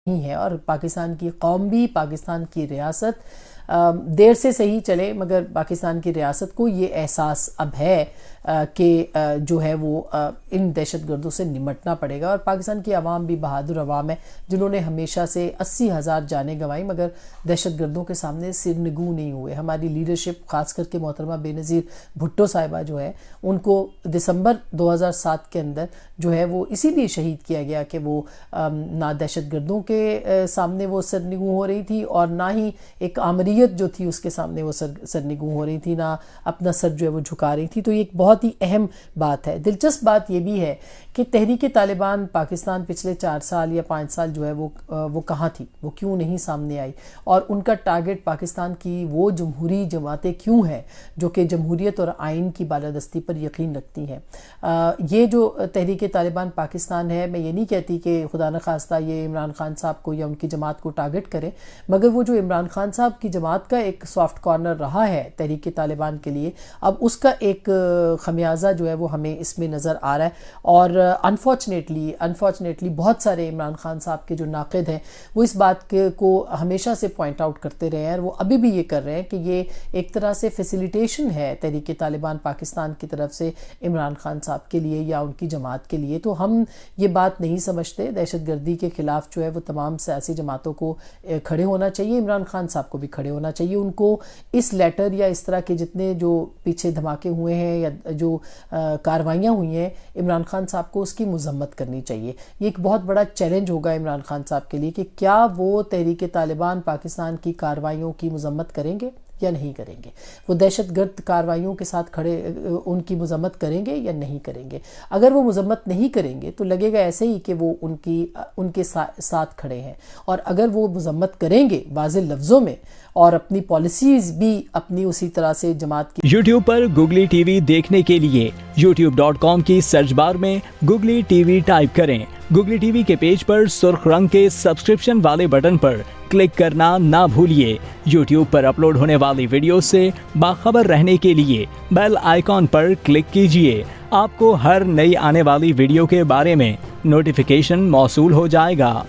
نہیں ہے، اور پاکستان کی قوم بھی، پاکستان کی ریاست دیر سے صحیح چلے مگر پاکستان کی ریاست کو یہ احساس اب ہے کہ جو ہے وہ ان دہشت گردوں سے نمٹنا پڑے گا. اور پاکستان کی عوام بھی بہادر عوام ہے جنہوں نے ہمیشہ سے 80,000 جانیں گنوائیں مگر دہشت گردوں کے سامنے سر نگوں نہیں ہوئے. ہماری لیڈرشپ خاص کر کے محترمہ بے نظیر بھٹو صاحبہ جو ہے ان کو دسمبر 2007 کے اندر جو ہے وہ اسی لیے شہید کیا گیا کہ وہ نہ دہشت گردوں کے سامنے وہ سرنگوں ہو رہی تھی اور نہ ہی ایک آمریت جو تھی اس کے سامنے وہ سرنگوں ہو رہی تھی، نہ اپنا سر جو ہے وہ جھکا رہی تھی. تو یہ ایک بہت ہی اہم بات ہے. دلچسپ بات یہ بھی ہے کہ تحریک طالبان پاکستان پچھلے 4 سال یا 5 سال جو ہے وہ کہاں تھی، وہ کیوں نہیں سامنے آئی، اور ان کا ٹارگٹ پاکستان کی وہ جمہوری جماعتیں کیوں ہیں جو کہ جمہوریت اور آئین کی بالادستی پر یقین رکھتی ہیں. یہ جو تحریک طالبان پاکستان ہے، میں یہ نہیں کہتی کہ خدا نخواستہ یہ عمران خان صاحب کو یا ان کی جماعت کو ٹارگٹ کرے، مگر وہ جو عمران خان صاحب کی جماعت کا ایک سافٹ کارنر رہا ہے تحریک طالبان کے لیے، اب اس کا ایک خمیازہ جو ہے وہ ہمیں اس میں نظر آ رہا ہے. اور انفارچونیٹلی بہت سارے عمران خان صاحب کے جو ناقد ہیں وہ اس بات کو ہمیشہ سے پوائنٹ آؤٹ کرتے رہے ہیں، اور وہ ابھی بھی یہ کر رہے ہیں کہ یہ ایک طرح سے فیسیلیٹیشن ہے تحریک طالبان پاکستان کی طرف سے عمران خان صاحب کے لیے یا ان کی جماعت کے لیے. تو ہم یہ بات نہیں سمجھتے. دہشت گردی کے خلاف جو ہے وہ تمام سیاسی جماعتوں کو کھڑے ہونا چاہیے، عمران خان صاحب کو بھی کھڑے ہونا چاہیے. ان کو اس لیٹر یا اس طرح کے جتنے جو پیچھے دھماکے ہوئے ہیں یا جو کاروائیاں ہوئی ہیں عمران خان صاحب کو اس کی مذمت کرنی چاہیے. یہ ایک بہت بڑا چیلنج ہوگا عمران خان صاحب کے لیے کہ کیا وہ تحریک طالبان پاکستان کی کاروائیوں کی مذمت کریں گے یا نہیں کریں گے، وہ دہشت گرد کاروائیوں کے ساتھ کھڑے ان کی مذمت کریں گے یا نہیں کریں گے. اگر وہ مذمت نہیں کریں گے تو لگے گا ایسے ہی کہ وہ ان کے ساتھ کھڑے ہیں، اور اگر وہ مذمت کریں گے واضح لفظوں میں اور اپنی پالیسیز بھی اپنی اسی طرح سے جماعت کی. یوٹیوب پر گوگلی ٹی وی دیکھنے کے لیے youtube.com کی سرچ بار میں گوگلی ٹی وی ٹائپ کریں. گوگلی ٹی وی کے پیج پر سرخ رنگ کے سبسکرپشن والے بٹن پر کلک کرنا نہ بھولیے. یوٹیوب پر اپلوڈ ہونے والی ویڈیو سے باخبر رہنے کے لیے بیل آئیکن پر کلک کیجیے. آپ کو ہر نئی آنے والی ویڈیو کے بارے میں نوٹیفیکیشن موصول ہو جائے گا.